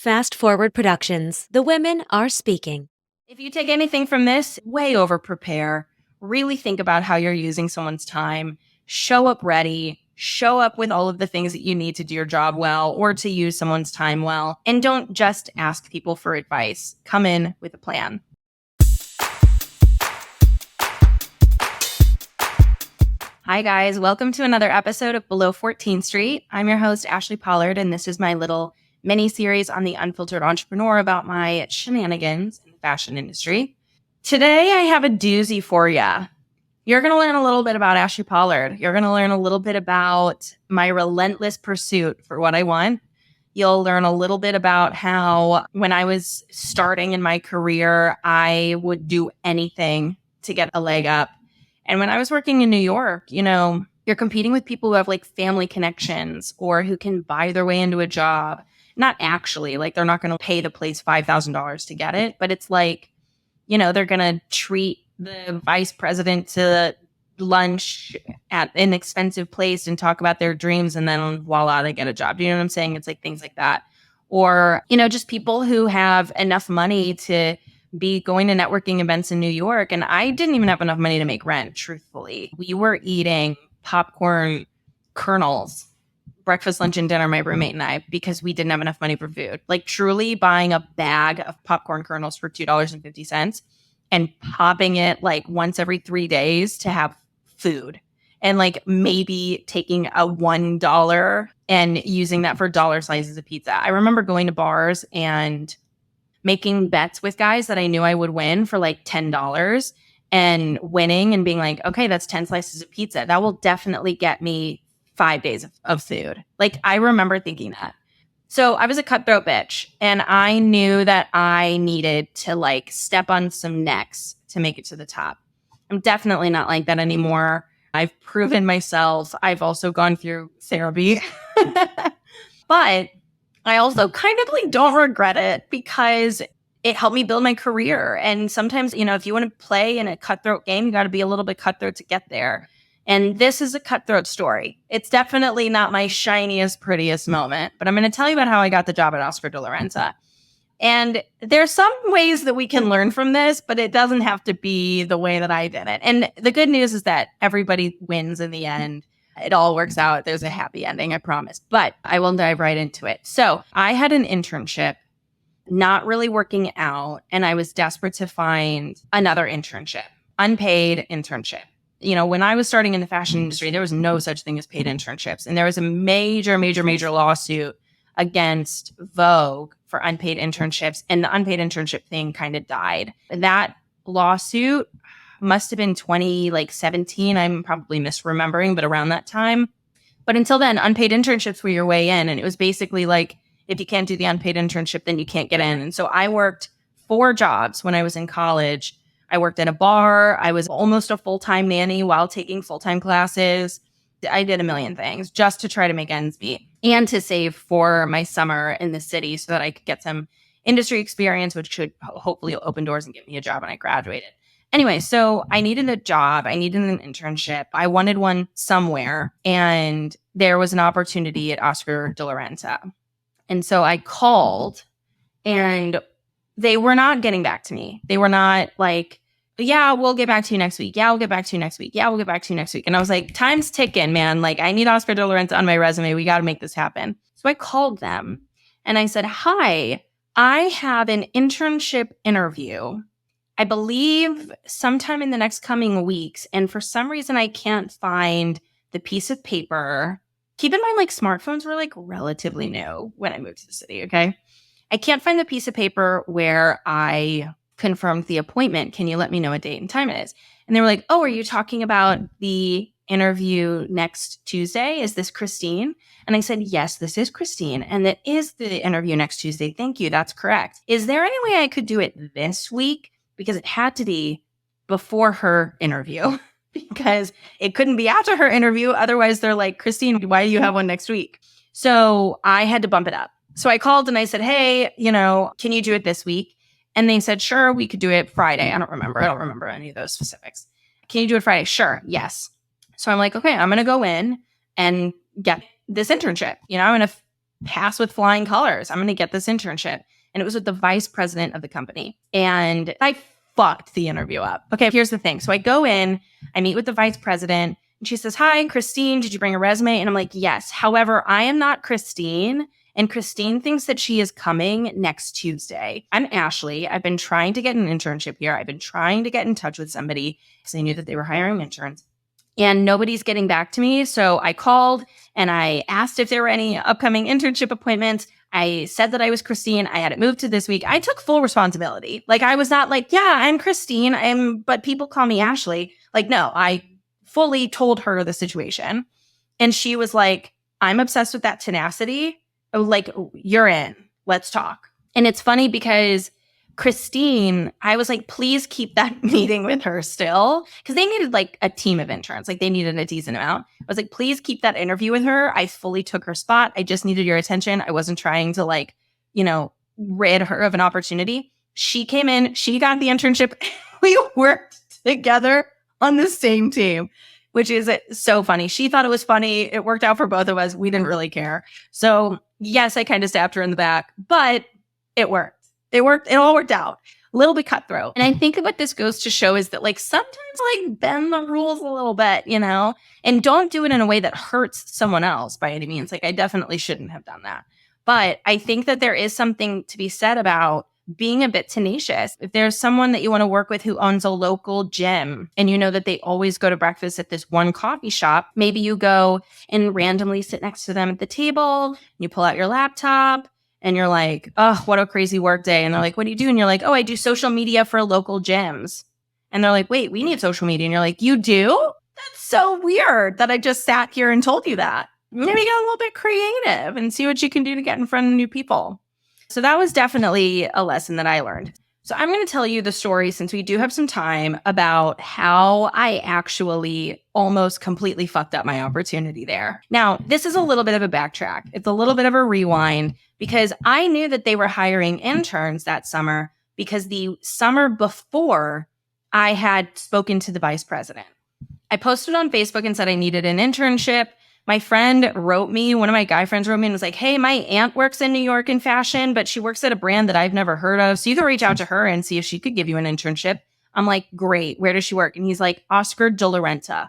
Fast Forward Productions. The women are speaking. If you take anything from this, way over prepare. Really think about how you're using someone's time. Show up ready. Show up with all of the things that you need to do your job well or to use someone's time well. And don't just ask people for advice. Come in with a plan. Hi, guys. Welcome to another episode of Below 14th Street. I'm your host, Ashli Pollard, and this is my little mini-series on the Unfiltered Entrepreneur about my shenanigans in the fashion industry. Today, I have a doozy for you. You're going to learn a little bit about Ashli Pollard. You're going to learn a little bit about my relentless pursuit for what I want. You'll learn a little bit about how when I was starting in my career, I would do anything to get a leg up. And when I was working in New York, you're competing with people who have like family connections or who can buy their way into a job. Not actually, like they're not going to pay the place $5,000 to get it, but it's like, they're going to treat the vice president to lunch at an expensive place and talk about their dreams, and then voila, they get a job. Do you know what I'm saying? It's like things like that. Or, just people who have enough money to be going to networking events in New York. And I didn't even have enough money to make rent, truthfully. We were eating popcorn kernels, breakfast, lunch, and dinner, my roommate and I, because we didn't have enough money for food. Like truly buying a bag of popcorn kernels for $2.50 and popping it like once every 3 days to have food. And like maybe taking a $1 and using that for dollar slices of pizza. I remember going to bars and making bets with guys that I knew I would win for like $10 and winning and being like, okay, that's 10 slices of pizza. That will definitely get me 5 days of food. Like I remember thinking that. So I was a cutthroat bitch and I knew that I needed to like step on some necks to make it to the top. I'm definitely not like that anymore. I've proven myself. I've also gone through therapy, but I also kind of like don't regret it because it helped me build my career. And sometimes, if you want to play in a cutthroat game, you got to be a little bit cutthroat to get there. And this is a cutthroat story. It's definitely not my shiniest, prettiest moment, but I'm going to tell you about how I got the job at Oscar de la Renta. And there's some ways that we can learn from this, but it doesn't have to be the way that I did it. And the good news is that everybody wins in the end. It all works out. There's a happy ending, I promise. But I will dive right into it. So I had an internship, not really working out, and I was desperate to find another internship, unpaid internship. When I was starting in the fashion industry, there was no such thing as paid internships. And there was a major, major, major lawsuit against Vogue for unpaid internships. And the unpaid internship thing kind of died. That lawsuit must have been 2017. I'm probably misremembering, but around that time. But until then, unpaid internships were your way in. And it was basically like, if you can't do the unpaid internship, then you can't get in. And so I worked 4 jobs when I was in college. I worked at a bar. I was almost a full-time nanny while taking full-time classes. I did a million things just to try to make ends meet and to save for my summer in the city so that I could get some industry experience, which should hopefully open doors and get me a job when I graduated. Anyway, so I needed a job. I needed an internship. I wanted one somewhere. And there was an opportunity at Oscar de la Renta. And so I called and they were not getting back to me. They were not like, yeah, we'll get back to you next week. Yeah, we'll get back to you next week. Yeah, we'll get back to you next week. And I was like, time's ticking, man. Like I need Oscar de la Renta on my resume. We got to make this happen. So I called them and I said, hi, I have an internship interview. I believe sometime in the next coming weeks. And for some reason, I can't find the piece of paper. Keep in mind, like smartphones were like relatively new when I moved to the city. Okay. I can't find the piece of paper where I confirmed the appointment. Can you let me know what date and time it is? And they were like, oh, are you talking about the interview next Tuesday? Is this Christine? And I said, yes, this is Christine. And that is the interview next Tuesday. Thank you. That's correct. Is there any way I could do it this week? Because it had to be before her interview because it couldn't be after her interview. Otherwise, they're like, Christine, why do you have one next week? So I had to bump it up. So I called and I said, hey, can you do it this week? And they said, sure, we could do it Friday. I don't remember any of those specifics. Can you do it Friday? Sure. Yes. So I'm like, okay, I'm going to go in and get this internship. I'm going to pass with flying colors. I'm going to get this internship. And it was with the vice president of the company. And I fucked the interview up. Okay, here's the thing. So I go in, I meet with the vice president, and she says, "Hi, Christine, did you bring a resume?" And I'm like, "Yes. However, I am not Christine. And Christine thinks that she is coming next Tuesday. I'm Ashli. I've been trying to get an internship here. I've been trying to get in touch with somebody because I knew that they were hiring interns. And nobody's getting back to me. So I called and I asked if there were any upcoming internship appointments. I said that I was Christine. I had it moved to this week. I took full responsibility. Like, I was not like, yeah, I'm Christine, but people call me Ashli. Like, no, I fully told her the situation. And she was like, "I'm obsessed with that tenacity. Like, you're in. Let's talk." And it's funny because Christine, I was like, please keep that meeting with her still. Because they needed like a team of interns. Like, they needed a decent amount. I was like, please keep that interview with her. I fully took her spot. I just needed your attention. I wasn't trying to like, rid her of an opportunity. She came in, she got the internship. We worked together on the same team, which is so funny. She thought it was funny. It worked out for both of us. We didn't really care. So yes, I kind of stabbed her in the back, but it worked. It worked. It all worked out. A little bit cutthroat. And I think what this goes to show is that like sometimes like bend the rules a little bit, and don't do it in a way that hurts someone else by any means. Like, I definitely shouldn't have done that. But I think that there is something to be said about being a bit tenacious. If there's someone that you want to work with who owns a local gym and you know that they always go to breakfast at this one coffee shop, maybe you go and randomly sit next to them at the table, you pull out your laptop, and you're like, "Oh, what a crazy work day." And they're like, "What do you do?" And you're like, "Oh, I do social media for local gyms." And they're like, "Wait, we need social media." And you're like, "You do? That's so weird that I just sat here and told you that." Maybe get a little bit creative and see what you can do to get in front of new people. So that was definitely a lesson that I learned. So I'm going to tell you the story, since we do have some time, about how I actually almost completely fucked up my opportunity there. Now, this is a little bit of a backtrack. It's a little bit of a rewind, because I knew that they were hiring interns that summer because the summer before I had spoken to the vice president. I posted on Facebook and said I needed an internship. My friend wrote me, one of my guy friends wrote me and was like, "Hey, my aunt works in New York in fashion, but she works at a brand that I've never heard of. So you can reach out to her and see if she could give you an internship." I'm like, "Great. Where does she work?" And he's like, "Oscar de la Renta."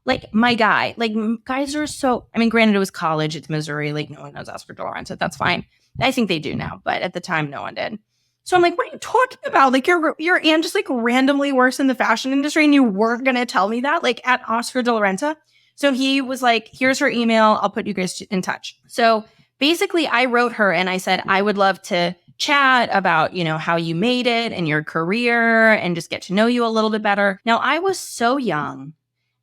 Like, my guy, like, guys are so, I mean, granted, it was college, it's Missouri. Like, no one knows Oscar de la Renta. That's fine. I think they do now, but at the time, no one did. So I'm like, "What are you talking about? Like, your aunt just like randomly works in the fashion industry and you weren't going to tell me that, like, at Oscar de la Renta?" So he was like, "Here's her email. I'll put you guys in touch." So basically I wrote her and I said, "I would love to chat about, how you made it and your career and just get to know you a little bit better." Now, I was so young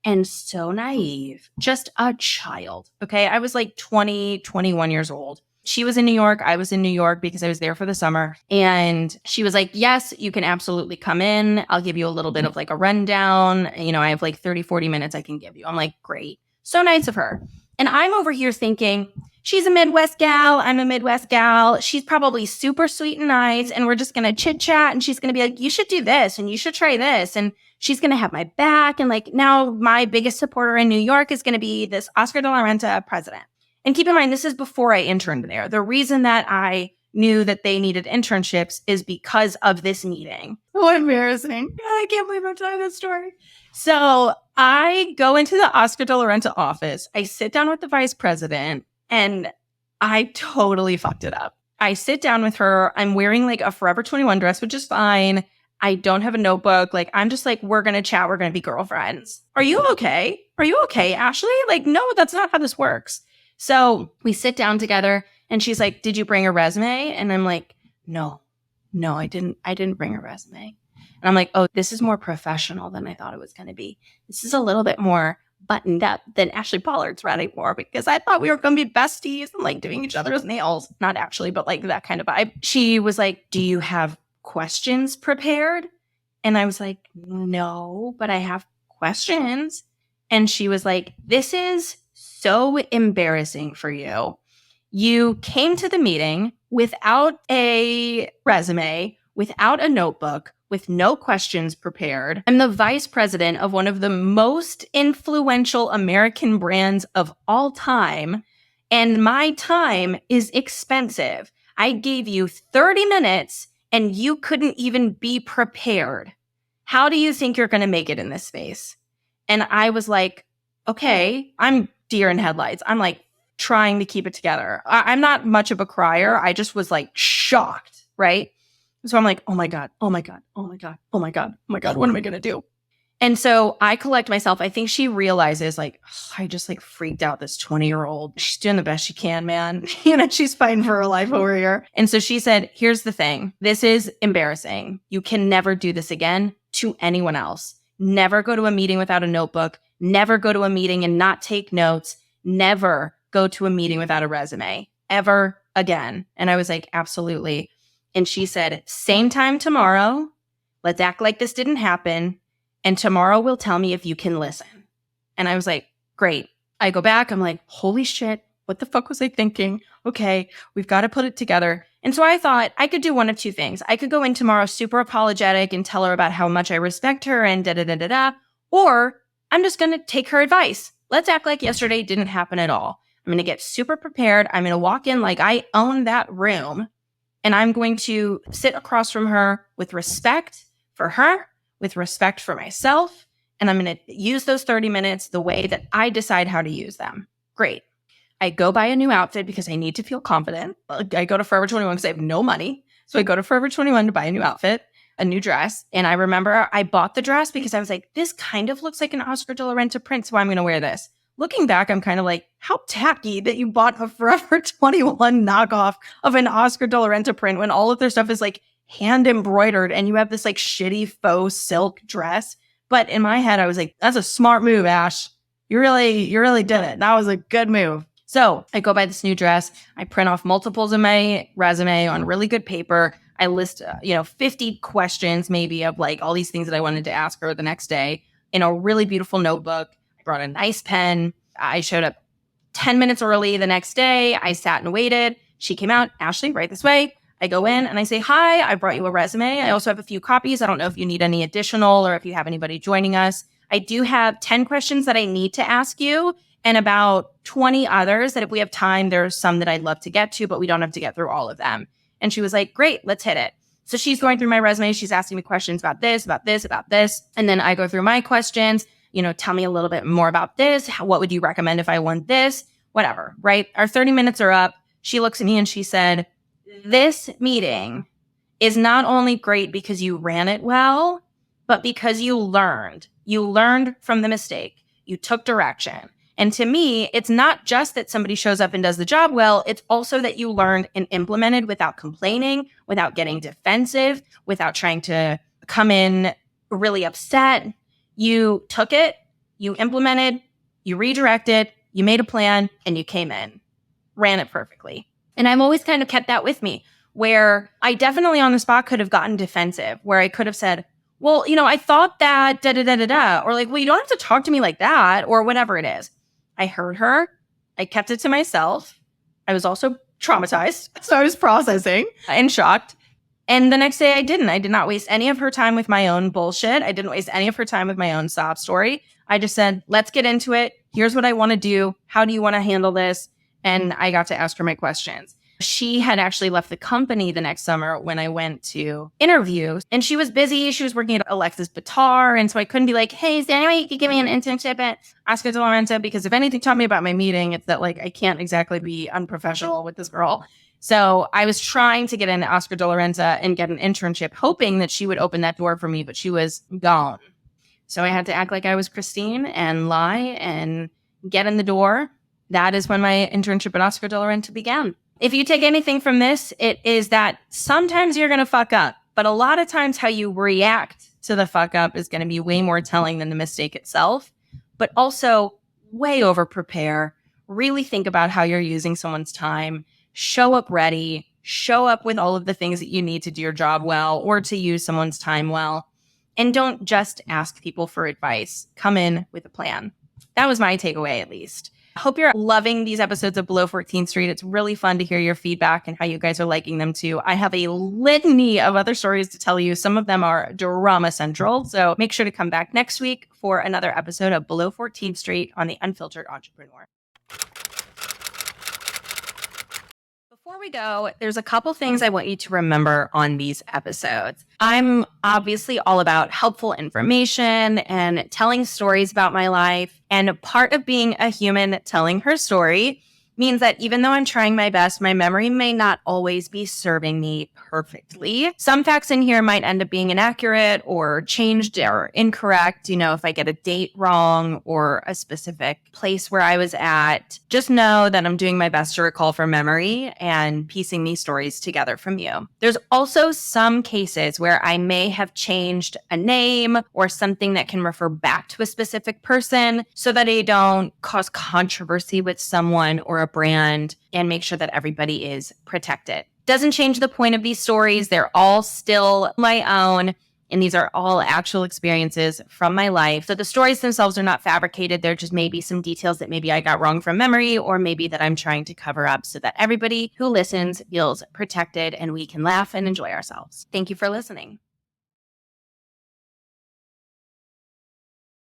and so naive, just a child. Okay. I was like 20, 21 years old. She was in New York. I was in New York because I was there for the summer. And she was like, "Yes, you can absolutely come in. I'll give you a little bit of like a rundown. I have like 30, 40 minutes I can give you." I'm like, "Great." So nice of her. And I'm over here thinking, she's a Midwest gal. I'm a Midwest gal. She's probably super sweet and nice. And we're just going to chit chat. And she's going to be like, "You should do this and you should try this." And she's going to have my back. And like, now my biggest supporter in New York is going to be this Oscar de la Renta president. And keep in mind, this is before I interned there. The reason that I knew that they needed internships is because of this meeting. Oh, embarrassing. God, I can't believe I'm telling this story. So I go into the Oscar de la Renta office. I sit down with the vice president and I totally fucked it up. I sit down with her. I'm wearing like a Forever 21 dress, which is fine. I don't have a notebook. Like, I'm just like, we're going to chat. We're going to be girlfriends. "Are you okay? Are you okay, Ashli?" Like, no, that's not how this works. So we sit down together and she's like, "Did you bring a resume?" And I'm like, no, I didn't bring a resume. And I'm like, "Oh, this is more professional than I thought it was going to be. This is a little bit more buttoned up than Ashli Pollard's ready for, because I thought we were going to be besties and like doing each other's nails." Not actually, but like that kind of vibe. She was like, "Do you have questions prepared?" And I was like, "No, but I have questions." And she was like, "This is so embarrassing for you. You came to the meeting without a resume, without a notebook, with no questions prepared. I'm the vice president of one of the most influential American brands of all time. And my time is expensive. I gave you 30 minutes and you couldn't even be prepared. How do you think you're going to make it in this space? And I was like, okay, I'm deer in headlights. I'm like trying to keep it together. I'm not much of a crier. I just was like shocked, right? So I'm like, oh my God, oh my God, oh my God, oh my God, oh my God, what am I going to do? And so I collect myself. I think she realizes like, I just like freaked out this 20-year-old. She's doing the best she can, man. She's fighting for her life over here. And so she said, here's the thing. This is embarrassing. You can never do this again to anyone else. Never go to a meeting without a notebook. Never go to a meeting and not take notes. Never go to a meeting without a resume ever again. And I was like, absolutely. And she said, same time tomorrow. Let's act like this didn't happen. And tomorrow will tell me if you can listen. And I was like, great. I go back. I'm like, holy shit. What the fuck was I thinking? Okay, we've got to put it together. And so I thought I could do one of two things. I could go in tomorrow super apologetic and tell her about how much I respect her and da-da-da-da-da. Or I'm just going to take her advice. Let's act like yesterday didn't happen at all. I'm going to get super prepared. I'm going to walk in like I own that room. And I'm going to sit across from her with respect for her, with respect for myself, and I'm going to use those 30 minutes the way that I decide how to use them. Great. I go buy a new outfit because I need to feel confident. I go to Forever 21 because I have no money. So I go to Forever 21 to buy a new outfit, a new dress. And I remember I bought the dress because I was like, this kind of looks like an Oscar de la Renta print, so I'm going to wear this. Looking back, I'm kind of like, how tacky that you bought a Forever 21 knockoff of an Oscar de la Renta print when all of their stuff is like hand embroidered and you have this like shitty faux silk dress. But in my head, I was like, that's a smart move, Ash. You really did it. That was a good move. So I go buy this new dress. I print off multiples of my resume on really good paper. I list, 50 questions maybe of like all these things that I wanted to ask her the next day in a really beautiful notebook. I brought a nice pen. I showed up 10 minutes early the next day. I sat and waited. She came out, Ashley, right this way. I go in and I say, hi, I brought you a resume. I also have a few copies. I don't know if you need any additional or if you have anybody joining us. I do have 10 questions that I need to ask you and about 20 others that if we have time, there's some that I'd love to get to, but we don't have to get through all of them. And she was like, great, let's hit it. So she's going through my resume. She's asking me questions about this, about this, about this. And then I go through my questions, tell me a little bit more about this. What would you recommend if I want this? Whatever, right? Our 30 minutes are up. She looks at me and she said, this meeting is not only great because you ran it well, but because you learned. You learned from the mistake. You took direction. And to me, it's not just that somebody shows up and does the job well. It's also that you learned and implemented without complaining, without getting defensive, without trying to come in really upset. You took it, you implemented, you redirected, you made a plan, and you came in, ran it perfectly. And I've always kind of kept that with me, where I definitely on the spot could have gotten defensive, where I could have said, well, I thought that da-da-da-da-da, or like, well, you don't have to talk to me like that, or whatever it is. I heard her. I kept it to myself. I was also traumatized, so I was processing and shocked. And the next day I didn't. I did not waste any of her time with my own bullshit. I didn't waste any of her time with my own sob story. I just said, let's get into it. Here's what I want to do. How do you want to handle this? And I got to ask her my questions. She had actually left the company the next summer when I went to interview, and she was busy. She was working at Alexis Batar. And so I couldn't be like, hey, is there any way you could give me an internship at Oscar de la Renta? Because if anything taught me about my meeting, it's that like, I can't exactly be unprofessional with this girl. So I was trying to get into Oscar de la Renta and get an internship, hoping that she would open that door for me, but she was gone. So I had to act like I was Christine and lie and get in the door. That is when my internship at Oscar de la Renta began. If you take anything from this, it is that sometimes you're going to fuck up, but a lot of times how you react to the fuck up is going to be way more telling than the mistake itself, but also way over prepare. Really think about how you're using someone's time. Show up ready. Show up with all of the things that you need to do your job well or to use someone's time well. And don't just ask people for advice. Come in with a plan. That was my takeaway, at least. I hope you're loving these episodes of Below 14th Street. It's really fun to hear your feedback and how you guys are liking them too. I have a litany of other stories to tell you. Some of them are drama central. So make sure to come back next week for another episode of Below 14th Street on the Unfiltered Entrepreneur. Before we go, there's a couple things I want you to remember on these episodes. I'm obviously all about helpful information and telling stories about my life. And part of being a human telling her story means that even though I'm trying my best, my memory may not always be serving me perfectly. Some facts in here might end up being inaccurate or changed or incorrect. If I get a date wrong or a specific place where I was at, just know that I'm doing my best to recall from memory and piecing these stories together from you. There's also some cases where I may have changed a name or something that can refer back to a specific person so that I don't cause controversy with someone or a brand, and make sure that everybody is protected. Doesn't change the point of these stories. They're all still my own, and these are all actual experiences from my life. So the stories themselves are not fabricated. There just may be some details that maybe I got wrong from memory, or maybe that I'm trying to cover up so that everybody who listens feels protected and we can laugh and enjoy ourselves. Thank you for listening.